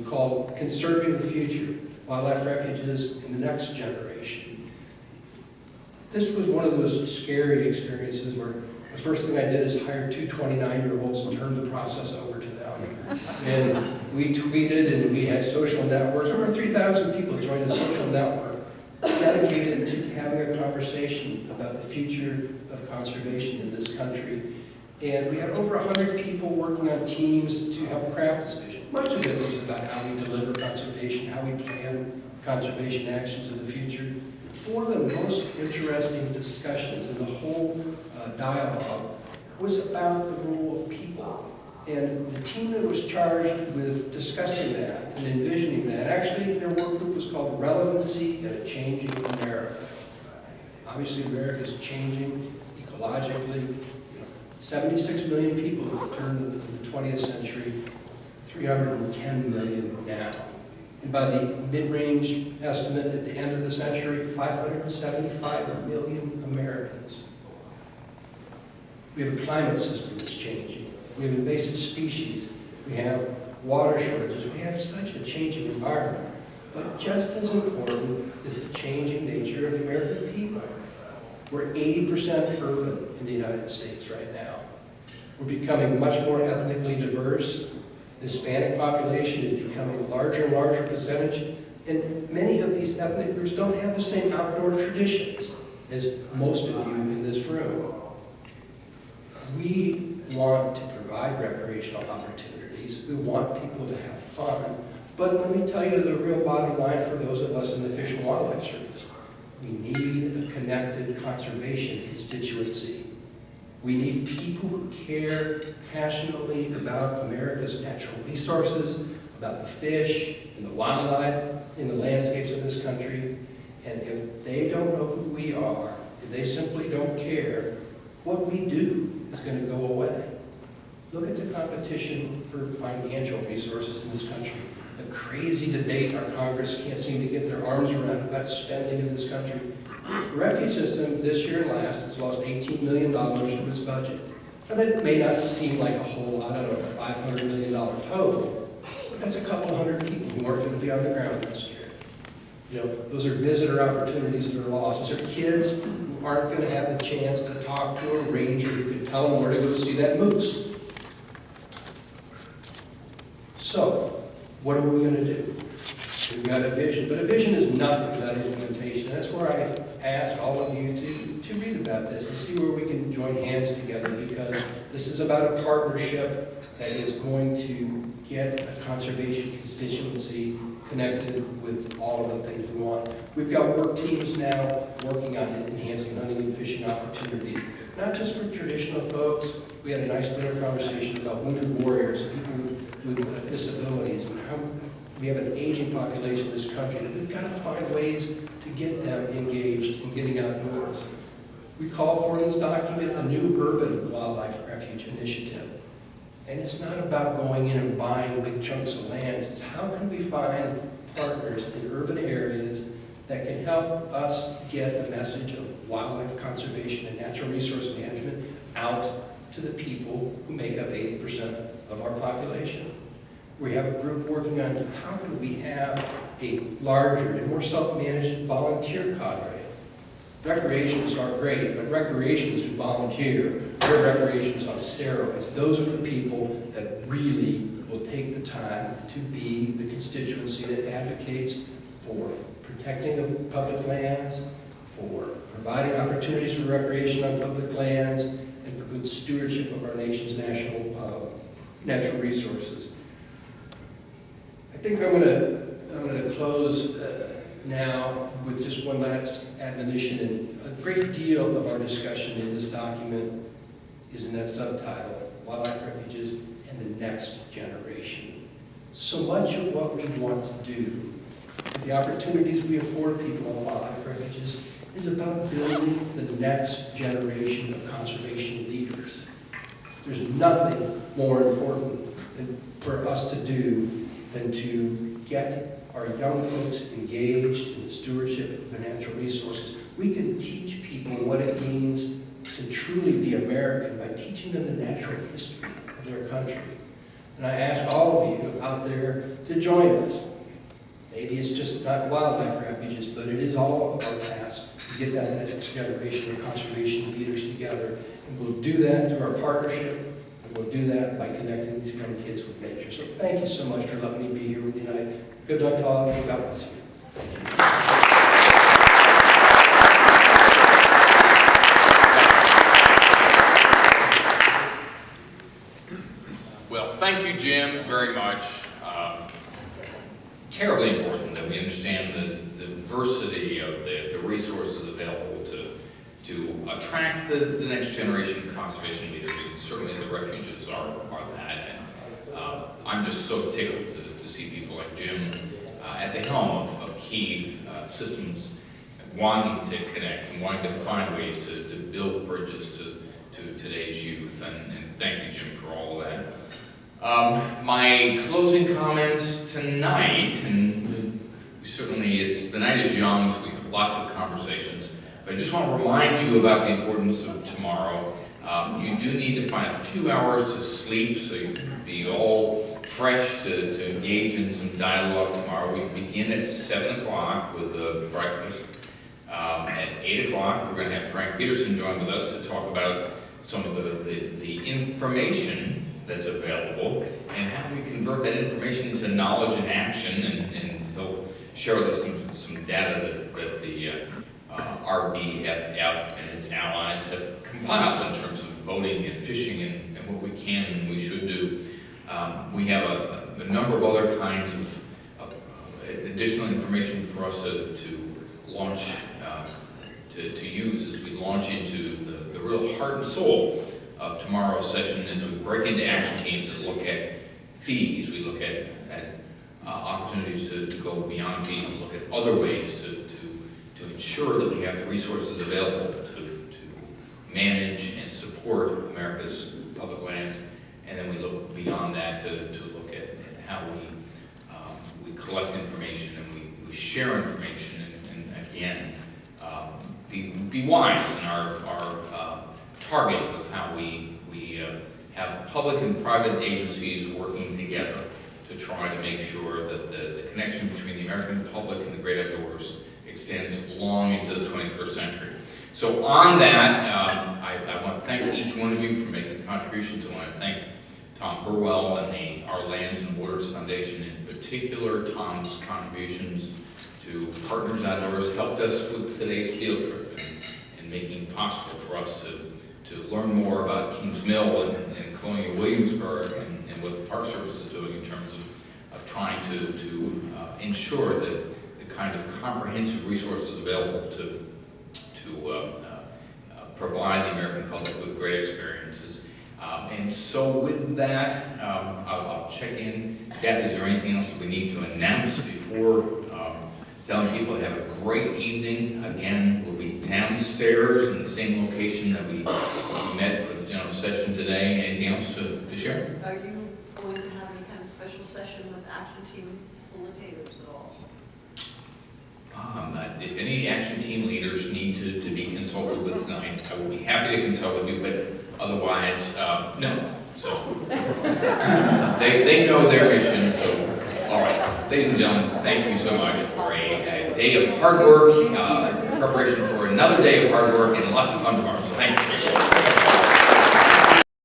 called Conserving the Future, Wildlife Refuges in the Next Generation. This was one of those scary experiences where the first thing I did is hire two 29-year-olds and turn the process over to them. And we tweeted and we had social networks. Over 3,000 people joined a social network dedicated to having a conversation about the future of conservation in this country. And we had over 100 people working on teams to help craft this vision. Much of it was about how we deliver conservation, how we plan conservation actions of the future. One of the most interesting discussions in the whole dialogue was about the role of people. And the team that was charged with discussing that and envisioning that, actually their work group was called Relevancy in a Changing America. Obviously America is changing ecologically. 76 million people have turned in the 20th century, 310 million now. And by the mid-range estimate at the end of the century, 575 million Americans. We have a climate system that's changing. We have invasive species. We have water shortages. We have such a changing environment. But just as important is the changing nature of the American people. We're 80% urban in the United States right now. We're becoming much more ethnically diverse. The Hispanic population is becoming a larger and larger percentage, and many of these ethnic groups don't have the same outdoor traditions as most of you in this room. We want to provide recreational opportunities. We want people to have fun. But let me tell you the real bottom line for those of us in the Fish and Wildlife Service. We need a connected conservation constituency. We need people who care passionately about America's natural resources, about the fish and the wildlife in the landscapes of this country. And if they don't know who we are, if they simply don't care, what we do is going to go away. Look at the competition for financial resources in this country. The crazy debate our Congress can't seem to get their arms around about spending in this country. The refuge system this year and last has lost $18 million from its budget. Now that may not seem like a whole lot out of a $500 million total, but that's a couple hundred people who aren't going to be on the ground this year. You know, those are visitor opportunities that are lost. Those are kids who aren't going to have the chance to talk to a ranger who can tell them where to go see that moose. So, what are we going to do? We've got a vision, but a vision is nothing without implementation. That's where I ask all of you to read about this and see where we can join hands together, because this is about a partnership that is going to get a conservation constituency connected with all of the things we want. We've got work teams now working on enhancing hunting and fishing opportunities, not just for traditional folks. We had a nice dinner conversation about wounded warriors, people with disabilities, and how we have an aging population in this country, and we've got to find ways to get them engaged in getting outdoors. We call for in this document a new urban wildlife refuge initiative. And it's not about going in and buying big chunks of land. It's how can we find partners in urban areas that can help us get a message of wildlife conservation and natural resource management out to the people who make up 80% of our population. We have a group working on how can we have a larger and more self-managed volunteer cadre. Recreations are great, but recreations to volunteer, their recreations on steroids. Those are the people that really will take the time to be the constituency that advocates for protecting of public lands, for providing opportunities for recreation on public lands, and for good stewardship of our nation's natural resources. I think I'm going to close now with just one last admonition. And a great deal of our discussion in this document is in that subtitle, Wildlife Refuges and the Next Generation. So much of what we want to do, the opportunities we afford people on wildlife refuges, is about building the next generation of conservation leaders. There's nothing more important for us to do than to get our young folks engaged in the stewardship of their natural resources. We can teach people what it means to truly be American by teaching them the natural history of their country. And I ask all of you out there to join us. Maybe it's just not wildlife refuges, but it is all of our task to get that next generation of conservation leaders together. And we'll do that through our partnership, and we'll do that by connecting these young kids with nature. So thank you so much for letting me be here with you tonight. Good luck to all of you. God bless you. Thank you. Well, thank you, Jim, very much. Terribly important that we understand the diversity of the resources available to attract the next generation of conservation leaders, and certainly the refuges are that. And, I'm just so tickled to see people like Jim at the helm of key systems, wanting to connect and wanting to find ways to build bridges to today's youth. And thank you, Jim, for all of that. My closing comments tonight, and certainly the night is young, so we have lots of conversations, but I just want to remind you about the importance of tomorrow. You do need to find a few hours to sleep so you can be all fresh to engage in some dialogue tomorrow. We begin at 7 o'clock with breakfast. At 8 o'clock, we're going to have Frank Peterson join with us to talk about some of the information that's available and how we convert that information into knowledge and action, and he'll share with us some data that the RBFF and its allies have compiled in terms of voting and fishing and what we can and we should do. We have a number of other kinds of additional information for us to launch, to use as we launch into the real heart and soul of tomorrow's session, as we break into action teams that look at fees. We look at opportunities to go beyond fees and look at other ways to ensure that we have the resources available to manage and support America's public lands. And then we look beyond that to look at how we collect information and we share information, and again, be wise in our target of how we have public and private agencies working together to try to make sure that the connection between the American public and the great outdoors extends long into the 21st century. So on that, I want to thank each one of you for making contributions. I want to thank Tom Burwell and the Our Lands and Waters Foundation, in particular. Tom's contributions to Partners Outdoors helped us with today's field trip and making it possible for us to learn more about Kings Mill and Colonial Williamsburg and what the Park Service is doing in terms of trying to ensure that the kind of comprehensive resources available to provide the American public with great experiences. And so with that, I'll check in. Kathy, is there anything else that we need to announce before telling people to have a great evening? Again, we'll be downstairs in the same location that we met for the general session today. Anything else to share? Are you going to have any kind of special session with action team facilitators at all? If any action team leaders need to be consulted with tonight, I will be happy to consult with you, but otherwise, no. So they know their mission. So, all right, ladies and gentlemen, thank you so much for a day of hard work, preparation for another day of hard work, and lots of fun tomorrow. So thank you.